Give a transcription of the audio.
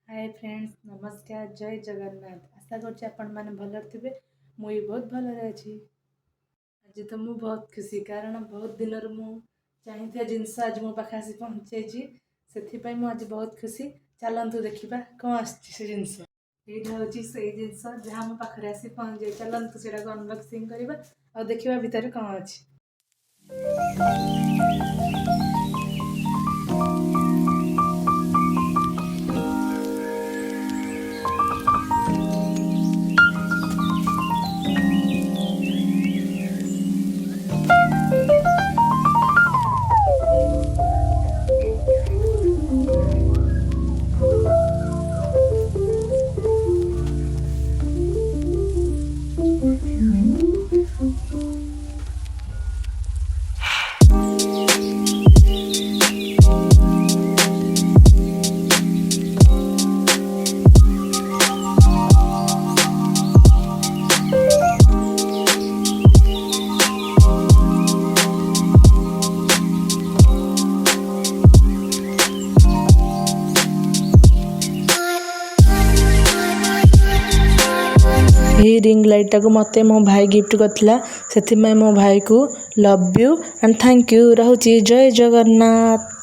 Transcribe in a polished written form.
Hi friends, नमस्कार, जय जगन्नाथ। आशा करछि आपण माने भल थिबे। मुई बहुत भल अछि। आज तो मु बहुत खुशी कारण बहुत दिन मु चाहिए जिनस आज मो पाखे आसी पहुँचे से मु आज बहुत खुशी। चलतु देखा कौन आसे जिनस यहाँ हूँ से जिनस जहाँ मो पाखे आसी पहुँचे। चलतु से अनबक्सिंग करवा और देखा भितर कौन अच्छी। यही रिंग लाइट टाक मते मो भाई गिफ्ट करथिला। सेथि मो भाई को love you and thank you. रहूची जय जगन्नाथ।